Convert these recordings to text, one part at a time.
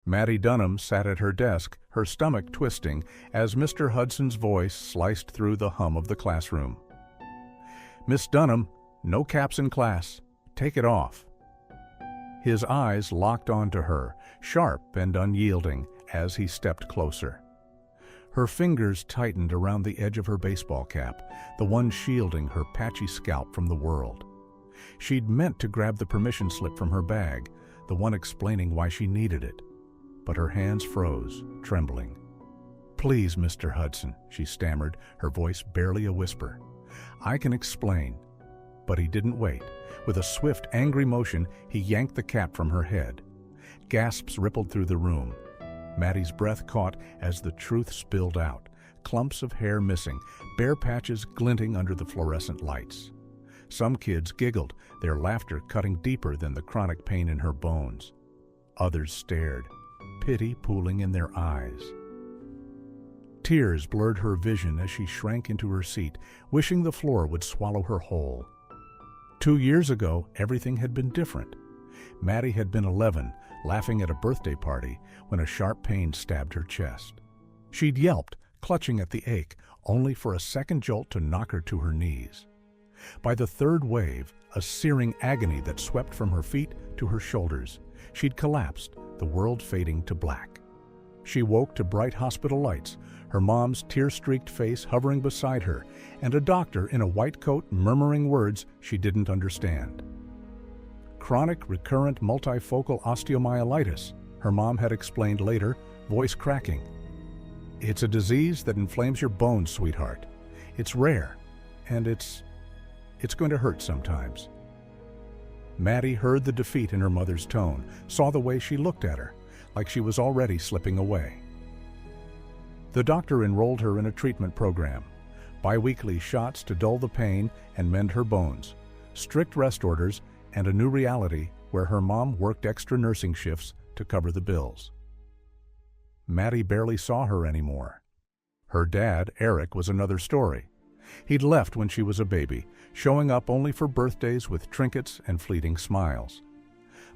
Maddie Dunham sat at her desk, her stomach twisting as Mr. Hudson's voice sliced through the hum of the classroom. "Miss Dunham, no caps in class. Take it off." His eyes locked onto her, sharp and unyielding, as he stepped closer. Her fingers tightened around the edge of her baseball cap, the one shielding her patchy scalp from the world. She'd meant to grab the permission slip from her bag, the one explaining why she needed it. But her hands froze, trembling. "Please, Mr. Hudson," she stammered, her voice barely a whisper. "I can explain." But he didn't wait. With a swift, angry motion, he yanked the cap from her head. Gasps rippled through the room. Maddie's breath caught as the truth spilled out, clumps of hair missing, bare patches glinting under the fluorescent lights. Some kids giggled, their laughter cutting deeper than the chronic pain in her bones. Others stared, pity pooling in their eyes. Tears blurred her vision as she shrank into her seat, wishing the floor would swallow her whole. 2 years ago, everything had been different. Maddie had been 11, laughing at a birthday party, when a sharp pain stabbed her chest. She'd yelped, clutching at the ache, only for a second jolt to knock her to her knees. By the third wave, a searing agony that swept from her feet to her shoulders, she'd collapsed, the world fading to black. She woke to bright hospital lights, her mom's tear-streaked face hovering beside her, and a doctor in a white coat murmuring words she didn't understand. Chronic recurrent multifocal osteomyelitis, her mom had explained later, voice cracking. "It's a disease that inflames your bones, sweetheart. It's rare, and it's going to hurt sometimes." Maddie heard the defeat in her mother's tone, saw the way she looked at her, like she was already slipping away. The doctor enrolled her in a treatment program, bi-weekly shots to dull the pain and mend her bones, strict rest orders, and a new reality where her mom worked extra nursing shifts to cover the bills. Maddie barely saw her anymore. Her dad, Eric, was another story. He'd left when she was a baby, showing up only for birthdays with trinkets and fleeting smiles.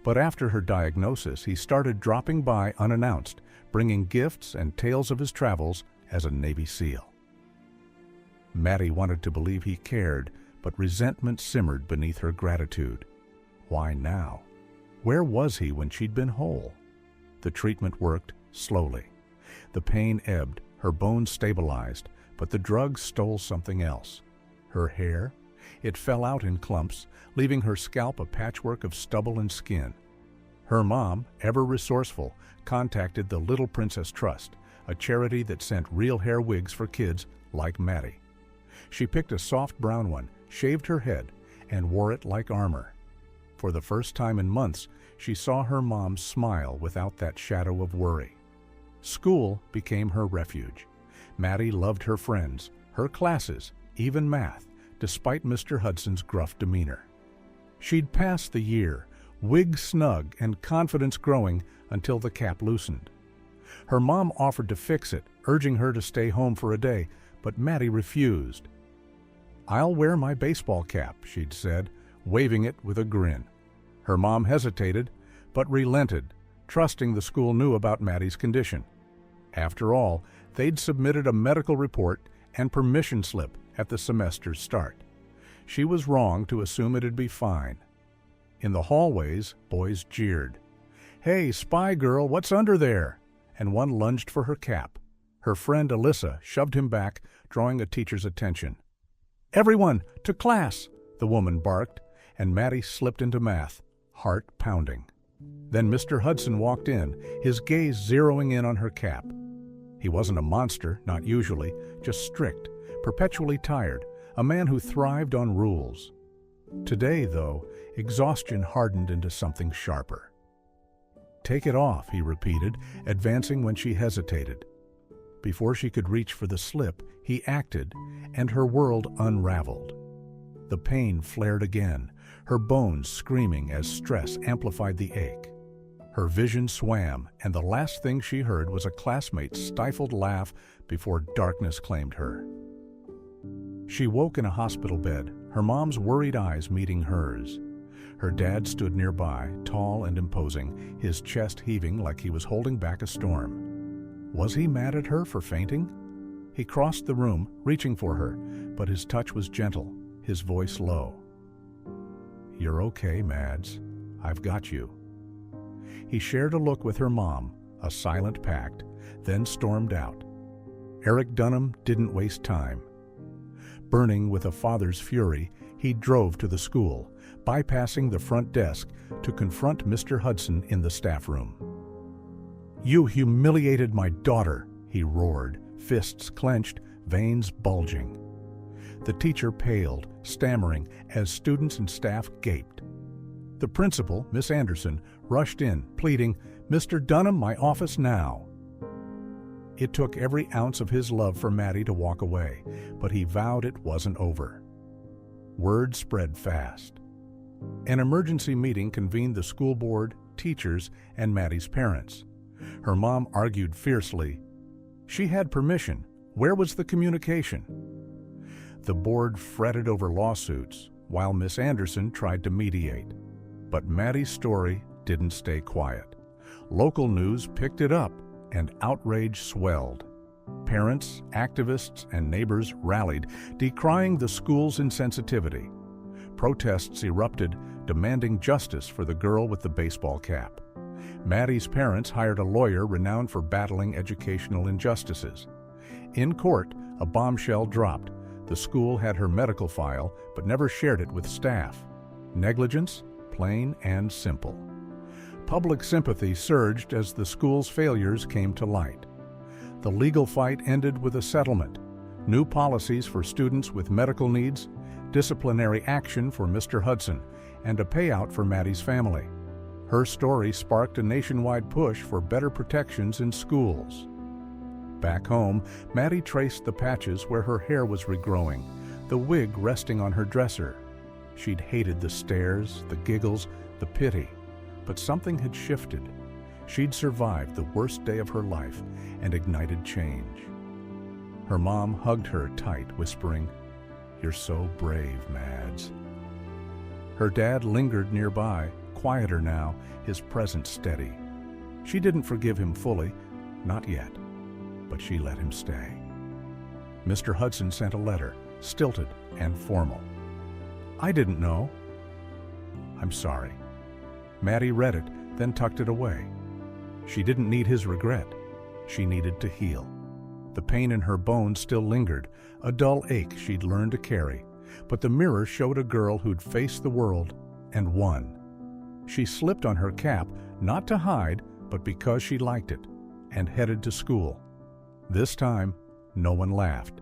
But after her diagnosis, he started dropping by unannounced, bringing gifts and tales of his travels as a Navy SEAL. Maddie wanted to believe he cared, but resentment simmered beneath her gratitude. Why now? Where was he when she'd been whole? The treatment worked slowly. The pain ebbed, her bones stabilized, but the drugs stole something else. Her hair? It fell out in clumps, leaving her scalp a patchwork of stubble and skin. Her mom, ever resourceful, contacted the Little Princess Trust, a charity that sent real hair wigs for kids like Maddie. She picked a soft brown one, shaved her head, and wore it like armor. For the first time in months, she saw her mom smile without that shadow of worry. School became her refuge. Maddie loved her friends, her classes, even math, despite Mr. Hudson's gruff demeanor. She'd pass the year, wig snug and confidence growing, until the cap loosened. Her mom offered to fix it, urging her to stay home for a day, but Maddie refused. "I'll wear my baseball cap," she'd said, waving it with a grin. Her mom hesitated, but relented, trusting the school knew about Maddie's condition. After all, they'd submitted a medical report and permission slip at the semester's start. She was wrong to assume it'd be fine. In the hallways, boys jeered. "Hey, spy girl, what's under there?" And one lunged for her cap. Her friend Alyssa shoved him back, drawing a teacher's attention. "Everyone, to class!" the woman barked, and Maddie slipped into math, heart pounding. Then Mr. Hudson walked in, his gaze zeroing in on her cap. He wasn't a monster, not usually, just strict, perpetually tired, a man who thrived on rules. Today, though, exhaustion hardened into something sharper. "Take it off," he repeated, advancing when she hesitated. Before she could reach for the slip, he acted, and her world unraveled. The pain flared again, her bones screaming as stress amplified the ache. Her vision swam, and the last thing she heard was a classmate's stifled laugh before darkness claimed her. She woke in a hospital bed, her mom's worried eyes meeting hers. Her dad stood nearby, tall and imposing, his chest heaving like he was holding back a storm. Was he mad at her for fainting? He crossed the room, reaching for her, but his touch was gentle, his voice low. "You're okay, Mads. I've got you." He shared a look with her mom, a silent pact, then stormed out. Eric Dunham didn't waste time. Burning with a father's fury, he drove to the school, bypassing the front desk to confront Mr. Hudson in the staff room. "You humiliated my daughter," he roared, fists clenched, veins bulging. The teacher paled, stammering, as students and staff gaped. The principal, Miss Anderson, rushed in, pleading, "Mr. Dunham, my office now." It took every ounce of his love for Maddie to walk away, but he vowed it wasn't over. Word spread fast. An emergency meeting convened the school board, teachers, and Maddie's parents. Her mom argued fiercely. She had permission. Where was the communication? The board fretted over lawsuits, while Miss Anderson tried to mediate. But Maddie's story didn't stay quiet. Local news picked it up, and outrage swelled. Parents, activists, and neighbors rallied, decrying the school's insensitivity. Protests erupted, demanding justice for the girl with the baseball cap. Maddie's parents hired a lawyer renowned for battling educational injustices. In court, a bombshell dropped. The school had her medical file, but never shared it with staff. Negligence, plain and simple. Public sympathy surged as the school's failures came to light. The legal fight ended with a settlement, new policies for students with medical needs, disciplinary action for Mr. Hudson, and a payout for Maddie's family. Her story sparked a nationwide push for better protections in schools. Back home, Maddie traced the patches where her hair was regrowing, the wig resting on her dresser. She'd hated the stares, the giggles, the pity. But something had shifted. She'd survived the worst day of her life and ignited change. Her mom hugged her tight, whispering, "You're so brave, Mads." Her dad lingered nearby, quieter now, his presence steady. She didn't forgive him fully, not yet, but she let him stay. Mr. Hudson sent a letter, stilted and formal. "I didn't know." "I'm sorry." Maddie read it, then tucked it away. She didn't need his regret. She needed to heal. The pain in her bones still lingered, a dull ache she'd learned to carry, but the mirror showed a girl who'd faced the world and won. She slipped on her cap, not to hide, but because she liked it, and headed to school. This time, no one laughed.